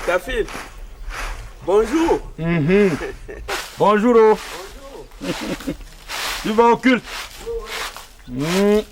Ta fille. Bonjour. Bonjour. Bonjour. Tu vas au culte? Ouais.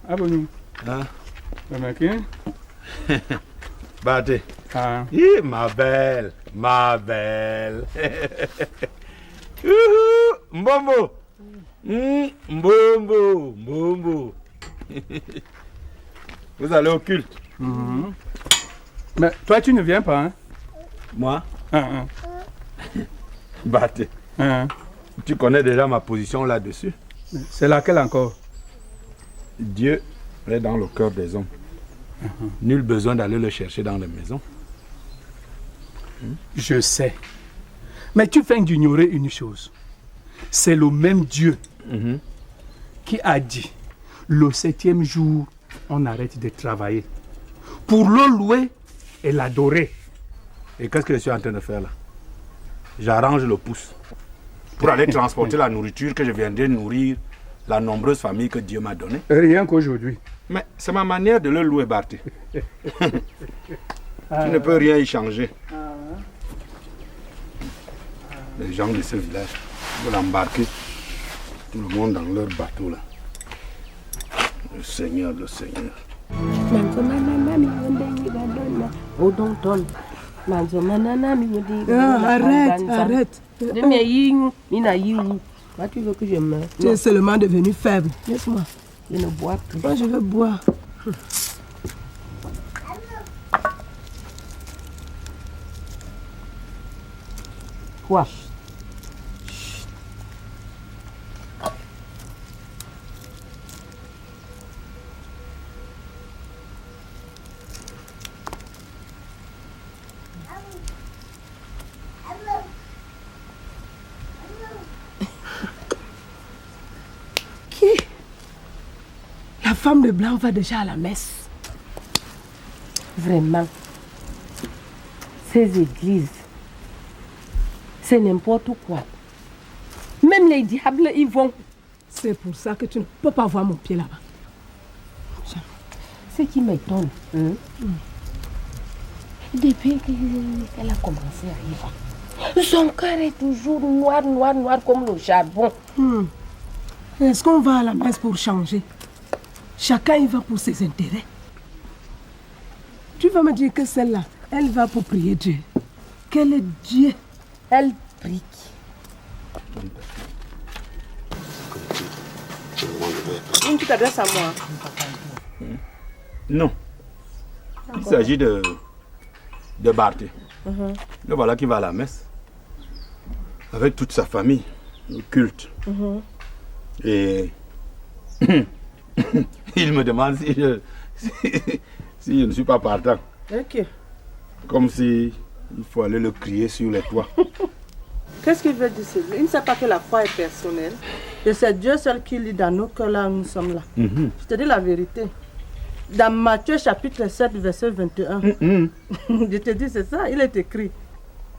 Abonnou. Hein? Bate. Ah. Ma belle. Mbombo. Mbombo. Vous allez au culte? Mais toi, tu ne viens pas, hein? Moi? Bate. Tu connais déjà ma position là-dessus? C'est laquelle encore? Dieu est dans le cœur des hommes. Nul besoin d'aller le chercher dans les maisons. Je sais. Mais tu fais d'ignorer une chose. C'est le même Dieu qui a dit, le 7e jour, on arrête de travailler. Pour le louer et l'adorer. Et qu'est-ce que je suis en train de faire là? J'arrange le pouce pour aller transporter la nourriture que je viendrai nourrir la nombreuse famille que Dieu m'a donnée. Rien qu'aujourd'hui. Mais c'est ma manière de le louer, Barthé. Tu ne peux rien y changer. Les gens de ce village veulent embarquer tout le monde dans leur bateau là. Le Seigneur. Arrête. Tu veux que je meure? Tu es seulement devenu faible. Laisse-moi, je ne bois plus. Moi, je veux boire. Quoi? La femme de blanc va déjà à la messe. Vraiment. Ces églises, c'est n'importe quoi. Même les diables y vont. C'est pour ça que tu ne peux pas voir mon pied là-bas. Ce qui m'étonne, depuis qu'elle a commencé à y voir, son cœur est toujours noir comme le charbon. Est-ce qu'on va à la messe pour changer? Chacun y va pour ses intérêts. Tu vas me dire que celle-là, elle va pour prier Dieu. Quel est Dieu? Elle prie. Tu t'adresses à moi? Non. Il s'agit de Barthé. Le voilà qui va à la messe. Avec toute sa famille, au culte. Et il me demande si je ne suis pas partant. Ok. Comme si il faut aller le crier sur les toits. Qu'est-ce qu'il veut dire, Dieu? Il ne sait pas que la foi est personnelle. Et c'est Dieu seul qui lit dans nos cœurs là où nous sommes là. Je te dis la vérité. Dans Matthieu chapitre 7, verset 21, je te dis c'est ça, il est écrit.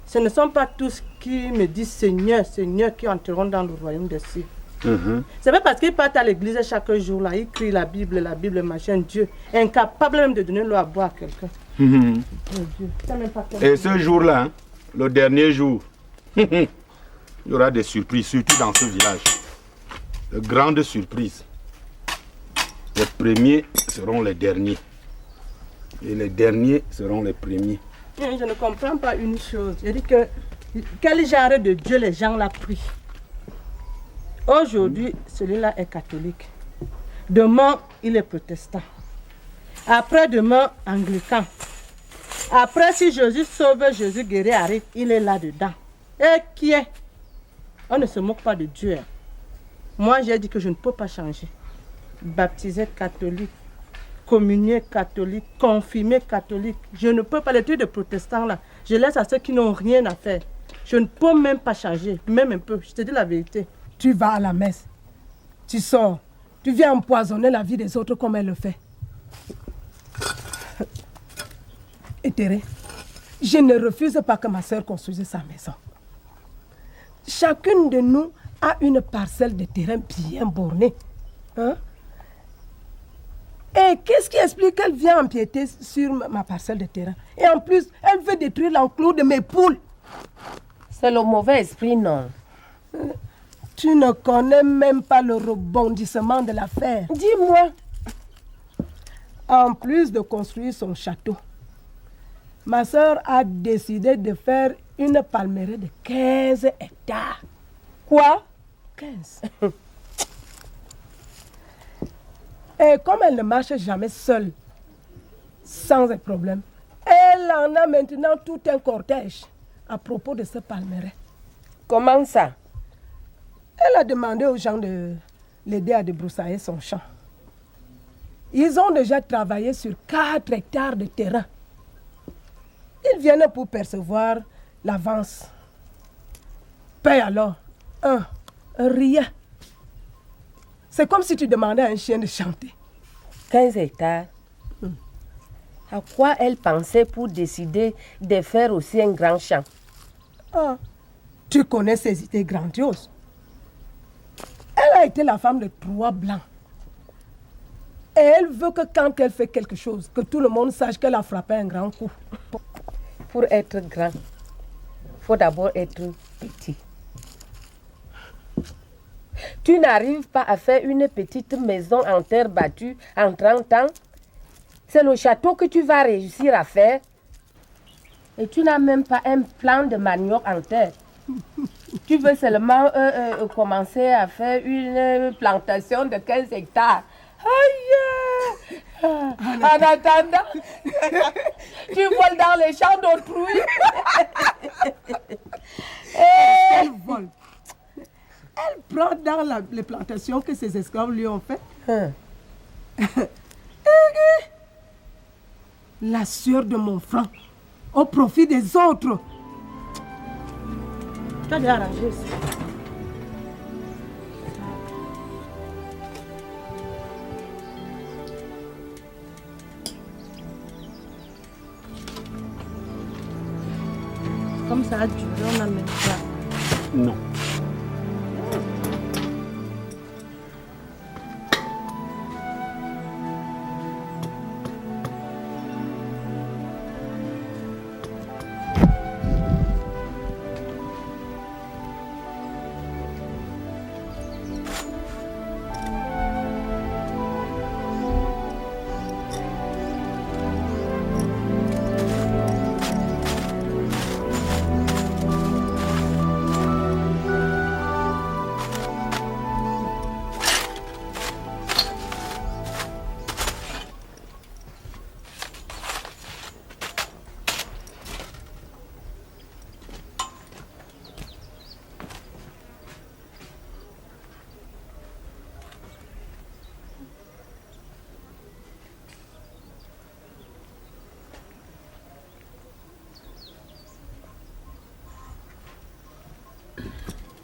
Ce ne sont pas tous qui me disent Seigneur, Seigneur qui entreront dans le royaume des cieux. C'est pas parce qu'ils partent à l'église chaque jour là, ils crient la Bible, machin, Dieu est incapable même de donner l'eau à boire à quelqu'un. Et ce jour-là, hein, le dernier jour, il y aura des surprises, surtout dans ce village. De grandes surprises. Les premiers seront les derniers. Et les derniers seront les premiers. Je ne comprends pas une chose. Je dis que quel genre de Dieu les gens là prient. Aujourd'hui, celui-là est catholique. Demain, il est protestant. Après-demain, anglican. Après, si Jésus sauve, Jésus guérit, arrive, il est là-dedans. Et qui est? On ne se moque pas de Dieu. Moi, j'ai dit que je ne peux pas changer. Baptisé catholique, communié catholique, confirmé catholique. Je ne peux pas, les trucs de protestants là. Je laisse à ceux qui n'ont rien à faire. Je ne peux même pas changer, même un peu. Je te dis la vérité. Tu vas à la messe, tu sors, tu viens empoisonner la vie des autres comme elle le fait. Et Thérèse, je ne refuse pas que ma soeur construise sa maison. Chacune de nous a une parcelle de terrain bien bornée. Hein? Et qu'est-ce qui explique qu'elle vient empiéter sur ma parcelle de terrain? Et en plus, elle veut détruire l'enclos de mes poules. C'est le mauvais esprit, non? Tu ne connais même pas le rebondissement de l'affaire. Dis-moi. En plus de construire son château, ma soeur a décidé de faire une palmeraie de 15 hectares. Quoi? 15. Et comme elle ne marche jamais seule, sans un problème, elle en a maintenant tout un cortège à propos de ce palmeraie. Comment ça? Elle a demandé aux gens de l'aider à débroussailler son champ. Ils ont déjà travaillé sur 4 hectares de terrain. Ils viennent pour percevoir l'avance. Paye alors. Rien. C'est comme si tu demandais à un chien de chanter. 15 hectares. À quoi elle pensait pour décider de faire aussi un grand champ? Ah, tu connais ses idées grandioses. Elle a été la femme de 3 blancs. Et elle veut que quand elle fait quelque chose, que tout le monde sache qu'elle a frappé un grand coup. Pour être grand, il faut d'abord être petit. Tu n'arrives pas à faire une petite maison en terre battue en 30 ans. C'est le château que tu vas réussir à faire. Et tu n'as même pas un plan de manioc en terre. Tu veux seulement commencer à faire une plantation de 15 hectares. Aïe! En attendant, tu voles dans les champs d'autrui. Elle vole. Elle prend dans les plantations que ses esclaves lui ont fait. La sueur de mon front au profit des autres. Tu as déjà arrangé ça. Comme ça a duré, on n'a même pas. Non.